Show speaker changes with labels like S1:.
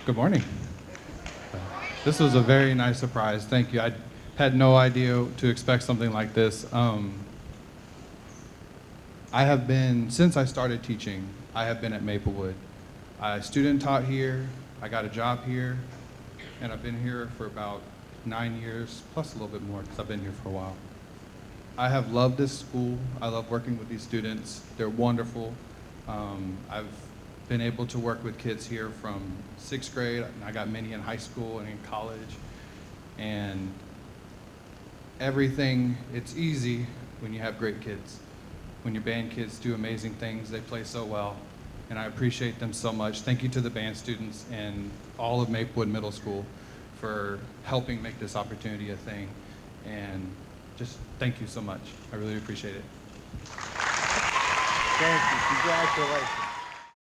S1: Good morning. This was a very nice surprise. Thank you. I had no idea to expect something like this. I have been, since I started teaching, I have been at Maplewood. I student taught here, I got a job here, and I've been here for about 9 years, plus a little bit more because I've been here for a while. I have loved this school. I love working with these students. They're wonderful. I've been able to work with kids here from 6th grade, and I got many in high school and in college. And everything, it's easy when you have great kids. When your band kids do amazing things, they play so well, and I appreciate them so much. Thank you to the band students and all of Maplewood Middle School for helping make this opportunity a thing. And just thank you so much. I really appreciate it.
S2: Thank you. Congratulations.